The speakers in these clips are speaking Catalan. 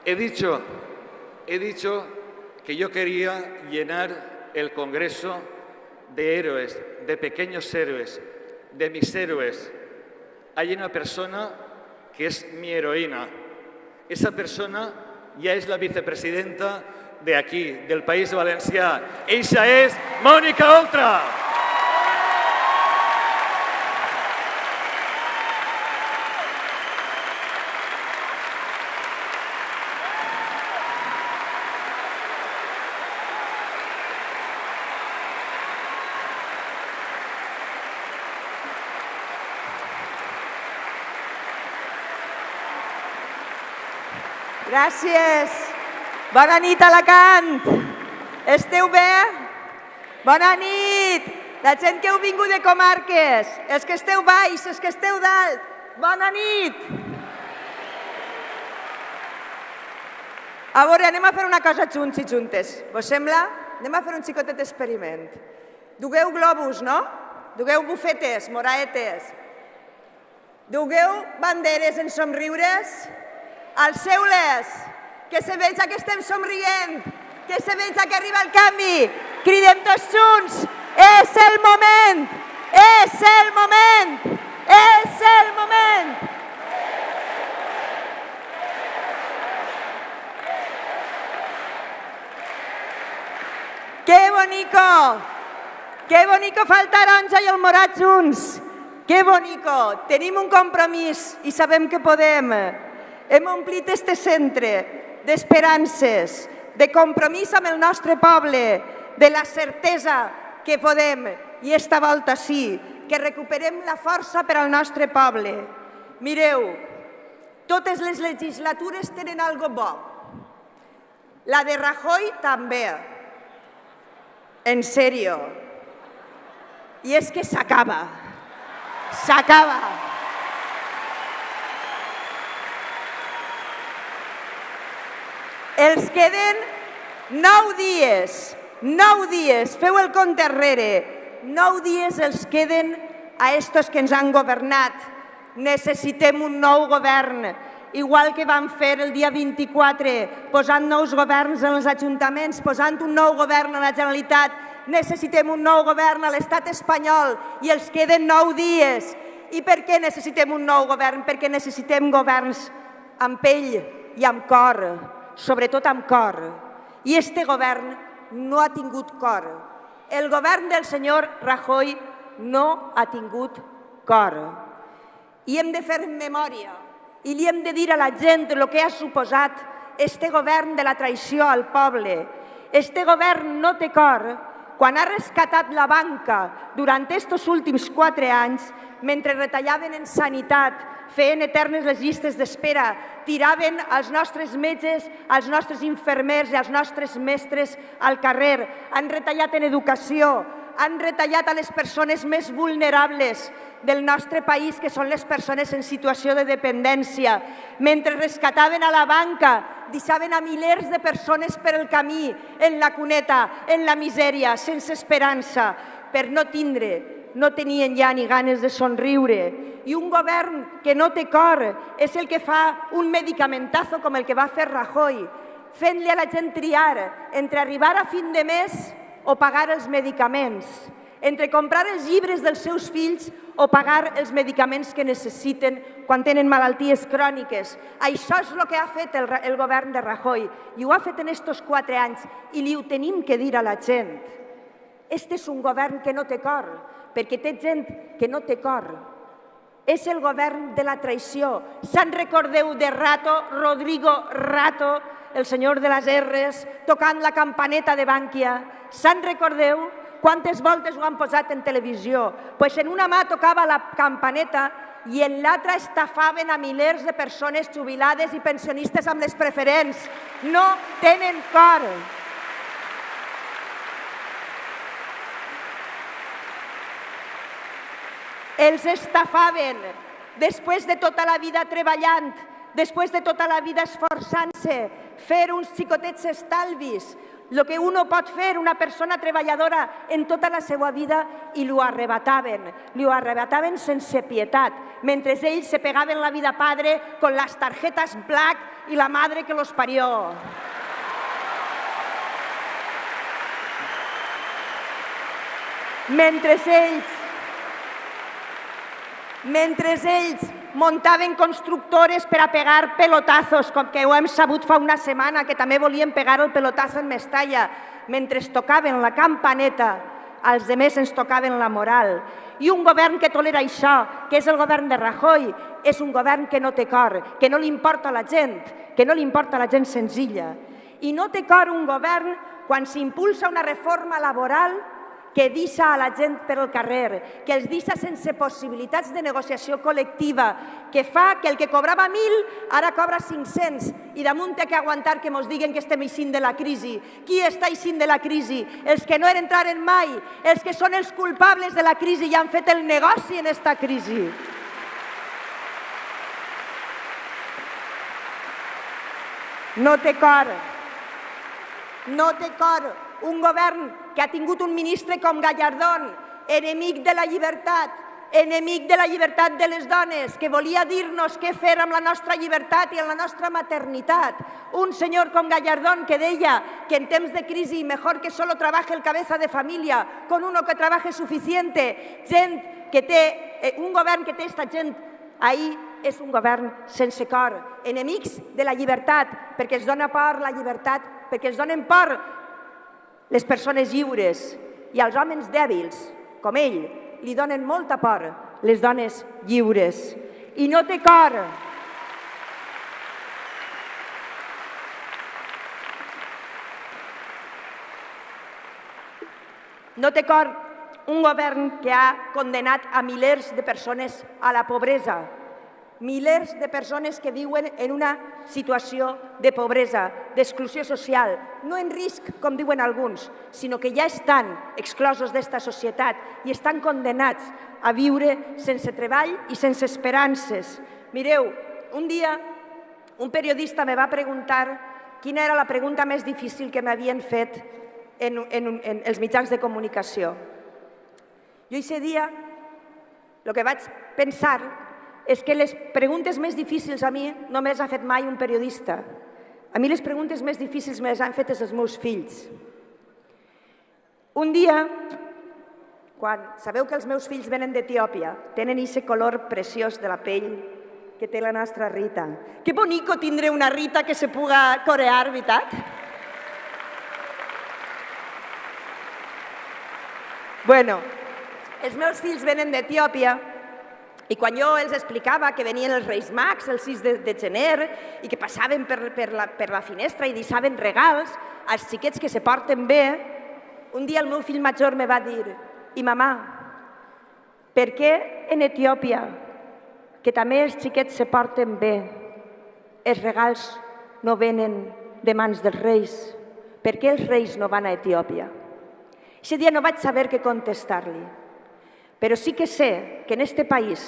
He dicho que yo quería llenar el Congreso de héroes, de pequeños héroes, de mis héroes. Hay una persona que es mi heroína. Esa persona ya es la vicepresidenta de aquí, del País Valencià. Ella es Mónica Oltra. Gràcies. Bona nit, Alacant. Esteu bé? Bona nit. La gent que heu vingut de comarques, els que esteu baix, els que esteu dalt. Bona nit. A veure, anem a fer una cosa junts i juntes. Vos sembla? Anem a fer un xicotet experiment. Dugueu globus, no? Dugueu bufetes, moraetes. Dugueu banderes en somriures. Alceu-les, que se veja que estem somrient, que se veja que arriba el canvi. Cridem tots junts, és el moment, és el moment, és el moment. Que bonico fa el taronja i el morat junts. Que bonico, tenim un compromís i sabem que podem. Hem omplit este centre d'esperances, de compromís amb el nostre poble, de la certesa que podem, i esta volta sí, que recuperem la força per al nostre poble. Mireu, totes les legislatures tenen algo bo. La de Rajoy també. En sèrio. I és que s'acaba. S'acaba. Els queden 9 dies, feu el compte enrere, 9 dies els queden a estos que ens han governat. Necessitem un nou govern, igual que vam fer el dia 24, posant nous governs en els ajuntaments, posant un nou govern a la Generalitat. Necessitem un nou govern a l'estat espanyol i els queden 9 dies. I per què necessitem un nou govern? Perquè necessitem governs amb pell i amb cor, sobretot amb cor. I este govern no ha tingut cor. El govern del senyor Rajoy no ha tingut cor. I hem de fer memòria i li hem de dir a la gent el que ha suposat este govern de la traïció al poble. Este govern no té cor quan ha rescatat la banca durant aquests últims 4 anys, mentre retallaven en sanitat, feien eternes les llistes d'espera, tiraven els nostres metges, els nostres infermers i els nostres mestres al carrer, han retallat en educació, han retallat a les persones més vulnerables del nostre país, que són les persones en situació de dependència. Mentre rescataven a la banca, deixaven a milers de persones per el camí, en la cuneta, en la misèria, sense esperança, per no tenien ja ni ganes de somriure. I un govern que no té cor és el que fa un medicamentazo com el que va fer Rajoy, fent-li a la gent triar entre arribar a fin de mes o pagar els medicaments, entre comprar els llibres dels seus fills o pagar els medicaments que necessiten quan tenen malalties cròniques. Això és el que ha fet el govern de Rajoy i ho ha fet en aquests 4 anys i li ho tenim que dir a la gent. Este és un govern que no té cor, perquè té gent que no té cor. És el govern de la traïció. Se'n recordeu de Rato, Rodrigo Rato, el senyor de les R's, tocant la campaneta de Bankia? Se'n recordeu? Quantes voltes ho han posat en televisió? Doncs en una mà tocava la campaneta i en l'altra estafaven a milers de persones jubilades i pensionistes amb les preferents. No tenen cor. Els estafaven després de tota la vida treballant, després de tota la vida esforçant-se, fer uns xicotets estalvis. el que uno pot fer, una persona treballadora en tota la seva vida, i l'ho arrebataven sense pietat, mentre ells se pegaven la vida padre con las tarjetas black y la madre que los parió. Mentre ells muntaven constructores per a pegar pelotazos, com que ho hem sabut fa una setmana, que també volien pegar el pelotazo en Mestalla. Mentre tocaven la campaneta, els altres ens tocaven la moral. I un govern que tolera això, que és el govern de Rajoy, és un govern que no té cor, que no li importa la gent, que no li importa la gent senzilla. I no té cor un govern quan s'impulsa una reforma laboral que deixa a la gent per al carrer, que els deixa sense possibilitats de negociació col·lectiva, que fa que el que cobrava 1.000 ara cobra 500 i damunt té que aguantar que ens diguen que estem eixint de la crisi. Qui està eixint de la crisi? Els que no entraren mai, els que són els culpables de la crisi i han fet el negoci en esta crisi. No té cor. No té cor un govern que ha tingut un ministre com Gallardón, enemic de la llibertat de les dones, que volia dir-nos què fer amb la nostra llibertat i amb la nostra maternitat. Un senyor com Gallardón que deia que en temps de crisi mejor que solo trabaje el cabeza de familia con uno que trabaje suficiente. Un govern que té esta gent ahí és un govern sense cor, enemics de la llibertat, perquè els dona por la llibertat, perquè els donen por les persones lliures, i als homes dèbils, com ell, li donen molta por les dones lliures. I no té cor. No té cor un govern que ha condenat a milers de persones a la pobresa. Milers de persones que viuen en una situació de pobresa, d'exclusió social, no en risc, com diuen alguns, sinó que ja estan exclosos d'esta societat i estan condenats a viure sense treball i sense esperances. Mireu, un dia un periodista me va preguntar quina era la pregunta més difícil que m'havien fet en els mitjans de comunicació. Jo aquest dia el que vaig pensar és que les preguntes més difícils a mi no me les ha fet mai un periodista. A mi les preguntes més difícils me les han fetes els meus fills. Un dia, quan sabeu que els meus fills venen d'Etiòpia, tenen aquest color preciós de la pell que té la nostra Rita. Que bonico tindre una Rita que se puga corear, veritat? Bueno, els meus fills venen d'Etiòpia i quan jo els explicava que venien els Reis Mags el 6 de gener i que passaven per la finestra i deixaven regals als xiquets que se porten bé, un dia el meu fill major me va dir: «I mamà, per què en Etiòpia, que també els xiquets se porten bé, els regals no venen de mans dels reis? Per què els reis no van a Etiòpia?» Aquest dia no vaig saber què contestar-li. Però sí que sé que en este país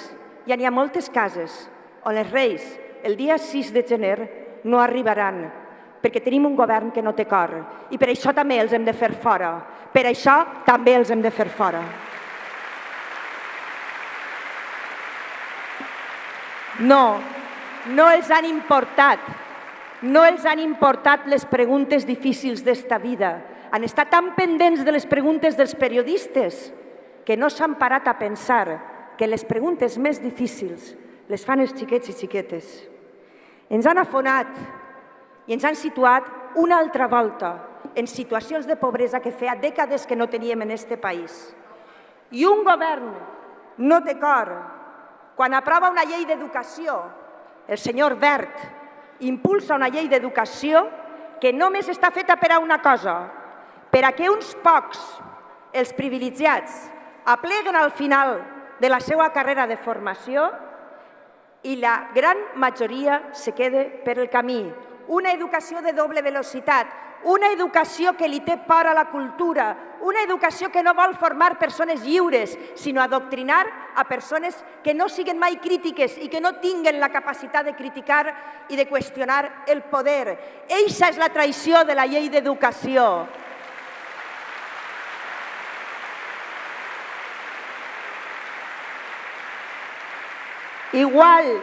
ja n'hi ha moltes cases on els reis el dia 6 de gener no arribaran perquè tenim un govern que no té cor i per això també els hem de fer fora. Per això també els hem de fer fora. No els han importat. No els han importat les preguntes difícils d'esta vida. Han estat tan pendents de les preguntes dels periodistes que no s'han parat a pensar que les preguntes més difícils les fan els xiquets i xiquetes. Ens han afonat i ens han situat una altra volta en situacions de pobresa que feia dècades que no teníem en este país. I un govern no té cor. Quan aprova una llei d'educació, el senyor Wert impulsa una llei d'educació que només està feta per a una cosa, per a que uns pocs, els privilegiats, apleguen al final de la seva carrera de formació i la gran majoria se queda per el camí. Una educació de doble velocitat, una educació que li té por a la cultura, una educació que no vol formar persones lliures, sinó adoctrinar a persones que no siguin mai crítiques i que no tinguen la capacitat de criticar i de qüestionar el poder. Eixa és la traïció de la llei d'educació. igual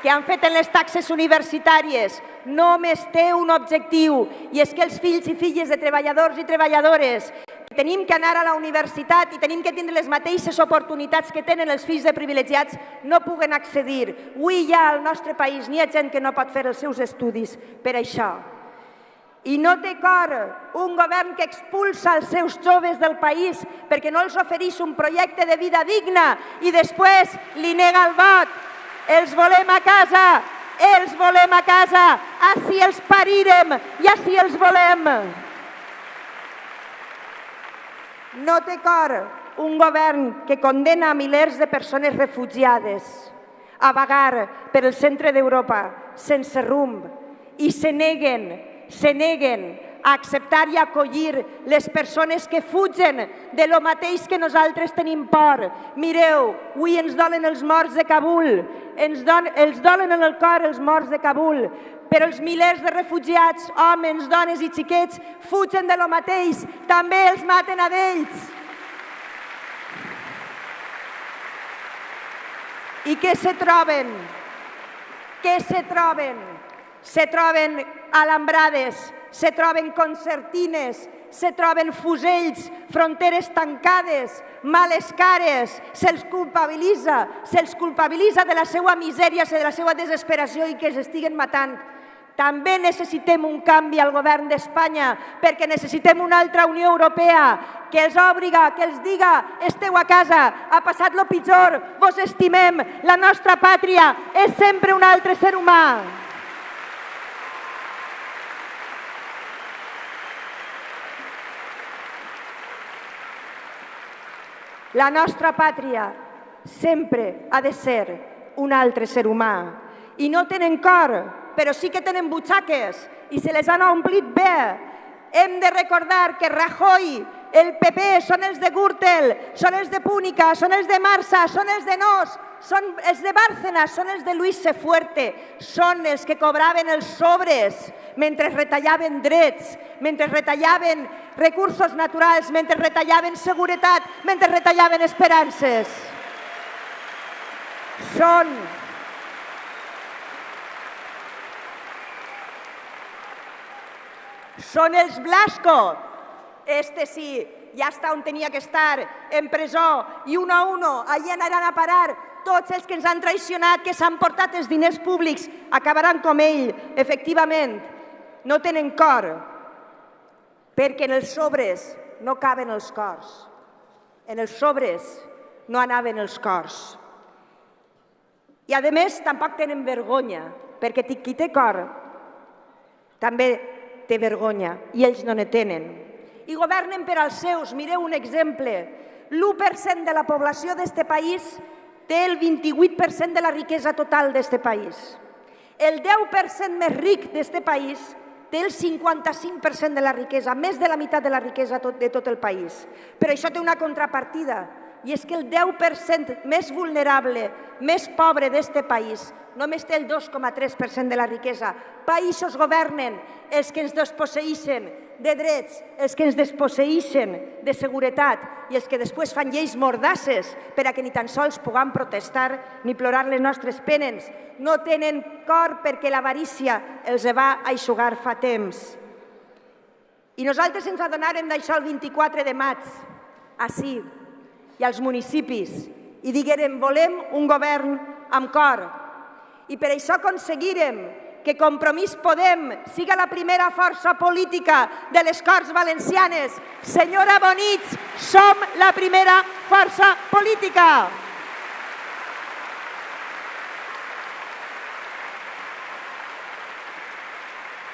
que han fet en les taxes universitàries, només té un objectiu, i és que els fills i filles de treballadors i treballadores que tenim que anar a la universitat i tenim que tindre les mateixes oportunitats que tenen els fills de privilegiats no puguen accedir. Avui ja al nostre país n'hi ha gent que no pot fer els seus estudis per això. I no té cor un govern que expulsa els seus joves del país perquè no els ofereix un projecte de vida digna i després li nega el vot. Els volem a casa, els volem a casa, així els parirem i així els volem. No té cor un govern que condena a milers de persones refugiades a vagar per el centre d'Europa sense rumb i se neguen a acceptar i acollir les persones que fugen de lo mateix que nosaltres tenim por. Mireu, avui ens dolen els morts de Kabul, els dolen en el cor els morts de Kabul, però els milers de refugiats, homes, dones i xiquets, fugen de lo mateix, també els maten a d'ells. I què se troben? Què se troben? Se troben alambrades, se troben concertines, se troben fusells, fronteres tancades, males cares, se'ls culpabilitza de la seva misèria, de la seva desesperació i que s'estiguen matant. També necessitem un canvi al govern d'Espanya perquè necessitem una altra Unió Europea que els obliga, que els diga esteu a casa, ha passat lo pitjor, vos estimem, la nostra pàtria és sempre un altre ser humà. La nostra pàtria sempre ha de ser un altre ser humà. I no tenen cor, però sí que tenen butxaques i se les han omplit bé. Hem de recordar que Rajoy, el PP, són els de Gürtel, són els de Púnica, són els de Marsa, són els de Nos, són els de Bárcenas, són els de Luis Sefuerte, són els que cobraven els sobres mentre retallaven drets, mentre retallaven recursos naturals, mentre retallaven seguretat, mentre retallaven esperances. Són els Blasco. Este sí, ja està on tenia que estar, en presó, i uno a uno, allà anaran a parar tots els que ens han traicionat, que s'han portat els diners públics, acabaran com ell, efectivament. No tenen cor, perquè en els sobres no caben els cors. En els sobres no anaven els cors. I, a més, tampoc tenen vergonya, perquè qui té cor també té vergonya, i ells no ne tenen. I governen per als seus. Mireu un exemple. L'1% de la població d'este país té el 28% de la riquesa total d'este país. El 10% més ric d'este país té el 55% de la riquesa, més de la meitat de la riquesa de tot el país. Però això té una contrapartida, i és que el 10% més vulnerable, més pobre d'este país, només té el 2,3% de la riquesa. Països governen els que ens desposseeixen de drets, els que ens desposseeixen de seguretat i els que després fan lleis mordasses per a que ni tan sols puguem protestar ni plorar les nostres penes. No tenen cor perquè l'avarícia els va eixugar fa temps. I nosaltres ens adonarem d'això el 24 de maig, ací, i als municipis, i diguérem volem un govern amb cor. I per això aconseguirem que Compromís Podem siga la primera força política de les Corts Valencianes. Senyora Bonich, som la primera força política.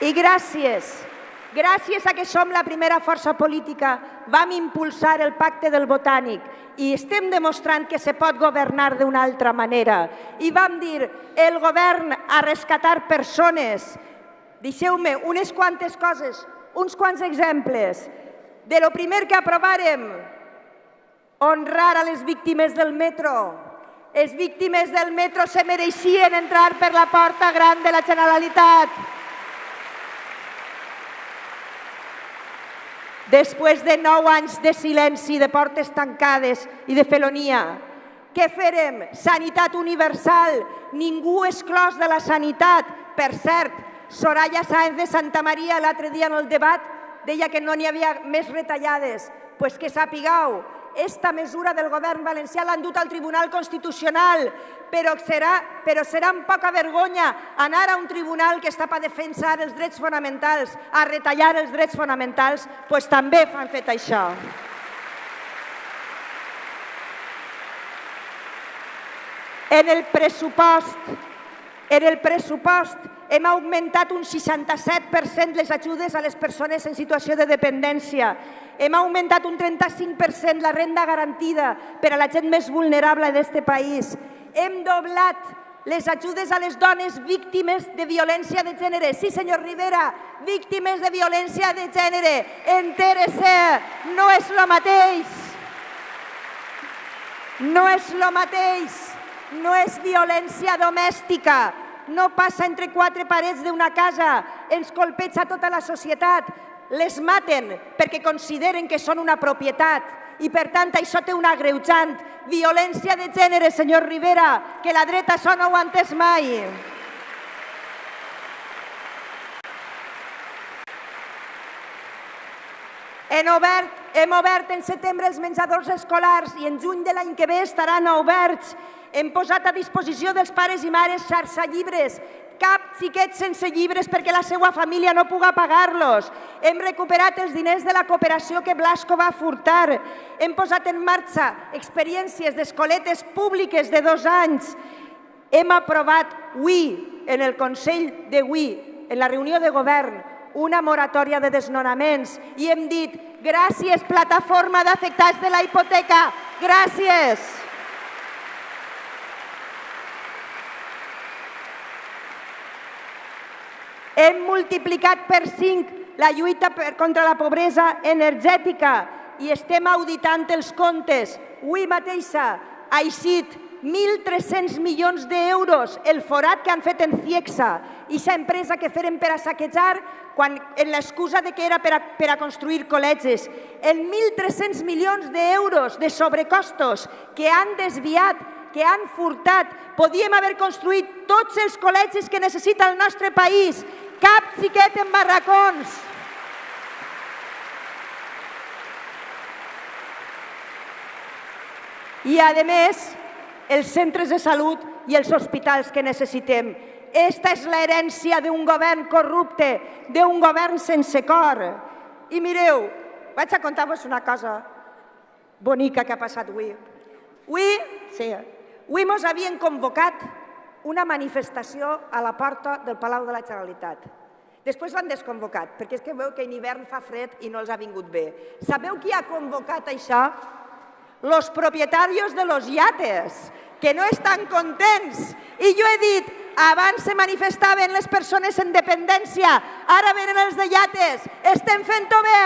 I gràcies a que som la primera força política, vam impulsar el Pacte del Botànic i estem demostrant que se pot governar d'una altra manera. I vam dir, el govern a rescatar persones. Deixeu-me unes quantes coses, uns quants exemples. De lo primer que aprovàrem, honrar a les víctimes del metro. Les víctimes del metro se mereixien entrar per la porta gran de la Generalitat. Després de 9 anys de silenci, de portes tancades i de felonia, Què farem? Sanitat universal. Ningú exclòs de la sanitat. Per cert, Soraya Sáenz de Santamaría l'altre dia en el debat deia que no n'hi havia més retallades. Doncs que sapigueu, esta mesura del govern valencià l'han dut al Tribunal Constitucional, però serà amb poca vergonya anar a un tribunal que està per defensar els drets fonamentals, a retallar els drets fonamentals, doncs també han fet això. En el pressupost hem augmentat un 67% les ajudes a les persones en situació de dependència. Hem augmentat un 35% la renda garantida per a la gent més vulnerable d'aquest país. Hem doblat les ajudes a les dones víctimes de violència de gènere. Sí, senyor Rivera, víctimes de violència de gènere. Entérese, no és el mateix. No és el mateix. No és violència domèstica. No passa entre quatre parets d'una casa, ens colpeja tota la societat, les maten perquè consideren que són una propietat i per tant això té un agreujant. Violència de gènere, senyor Rivera, que la dreta això no ho ha entès mai. Hem obert en setembre els menjadors escolars i en juny de l'any que ve estaran oberts. Hem posat a disposició dels pares i mares xarxa llibres. Cap xiquet sense llibres perquè la seva família no puga pagar-los. Hem recuperat els diners de la cooperació que Blasco va furtar. Hem posat en marxa experiències d'escoletes públiques de 2 anys. Hem aprovat avui, en el Consell d'avui, en la reunió de govern, una moratòria de desnonaments i hem dit gràcies, plataforma d'afectats de la hipoteca, gràcies. Hem multiplicat per 5 la lluita contra la pobresa energètica i estem auditant els comptes. Avui mateixa ha eixit 1.300 milions d'euros el forat que han fet en Ciegsa, aquesta empresa que feren per a saquejar en l'excusa que era per a construir col·legis. En 1.300 milions d'euros de sobrecostos que han desviat, que han furtat. Podíem haver construït tots els col·legis que necessita el nostre país. Cap xiquet en barracons. I, a més, els centres de salut i els hospitals que necessitem. Esta és l'herència d'un govern corrupte, d'un govern sense cor. I mireu, vaig a contar-vos una cosa bonica que ha passat avui. Avui mos havien convocat una manifestació a la porta del Palau de la Generalitat. Després l'han desconvocat, perquè és que veu que en hivern fa fred i no els ha vingut bé. Sabeu qui ha convocat això? Los propietarios de los yates, que no estan contents. I jo he dit, abans se manifestaven les persones en dependència, ara venen els de yates, estem fent-ho bé.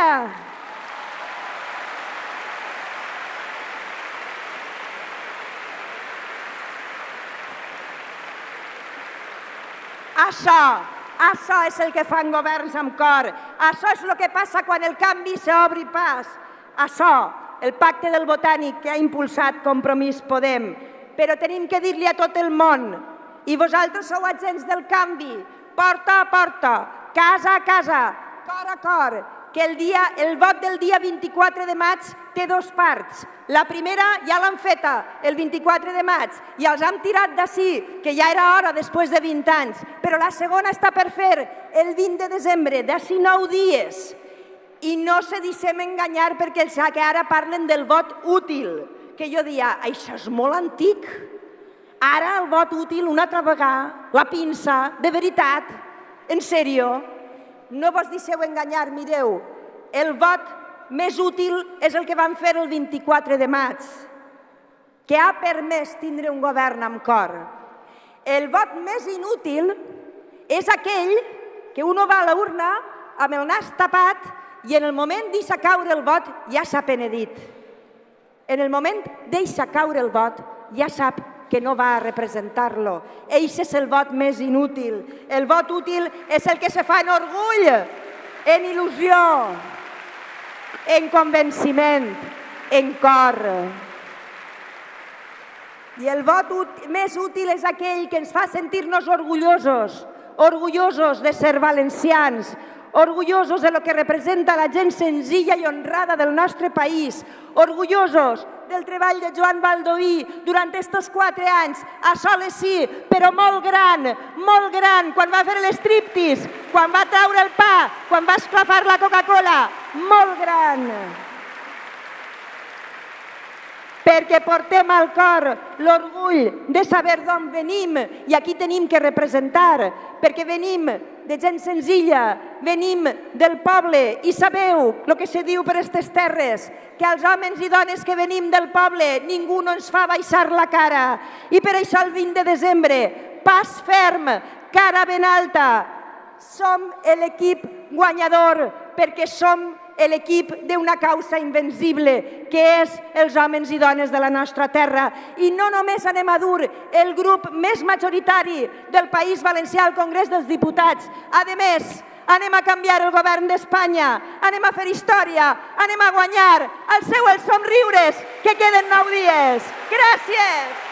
Això és el que fan governs amb cor. Això és el que passa quan el canvi s'obri pas. Això, el pacte del Botànic que ha impulsat Compromís Podem. Però tenim que dir-li a tot el món, i vosaltres sou agents del canvi, porta a porta, casa a casa, cor a cor, que el vot del dia 24 de maig té 2 parts. La primera ja l'han feta el 24 de maig i els han tirat d'ací, que ja era hora després de 20 anys, però la segona està per fer el 20 de desembre, d'ací 9 dies. I no se deixem enganyar perquè ara parlen del vot útil, que jo dia, això és molt antic. Ara el vot útil una altra vegada, la pinça, de veritat, en sèrio. No vos deixeu enganyar, mireu, el vot més útil és el que van fer el 24 de maig, que ha permès tindre un govern amb cor. El vot més inútil és aquell que un va a la urna amb el nas tapat i en el moment deixa caure el vot ja s'ha penedit. En el moment deixa caure el vot ja sap que no va a representar-lo. Eixe és el vot més inútil. El vot útil és el que se fa en orgull, en il·lusió, en convenciment, en cor. I el vot més útil és aquell que ens fa sentir-nos orgullosos, orgullosos de ser valencians, orgullosos de lo que representa la gent senzilla i honrada del nostre país, orgullosos del treball de Joan Baldoví durant aquests 4 anys, a soles sí, però molt gran, quan va fer l'striptease, quan va traure el pa, quan va esclafar la Coca-Cola, molt gran. Perquè portem al cor l'orgull de saber d'on venim i aquí tenim que representar, perquè venim de gent senzilla, venim del poble i sabeu el que se diu per aquestes terres, que els homes i dones que venim del poble ningú no ens fa baixar la cara i per això el 20 de desembre, pas ferm, cara ben alta, som l'equip guanyador perquè som l'equip d'una causa invencible, que és els homes i dones de la nostra terra. I no només anem a dur el grup més majoritari del País Valencià al Congrés dels Diputats, a més, anem a canviar el govern d'Espanya, anem a fer història, anem a guanyar, alceu els somriures, que queden 9 dies. Gràcies!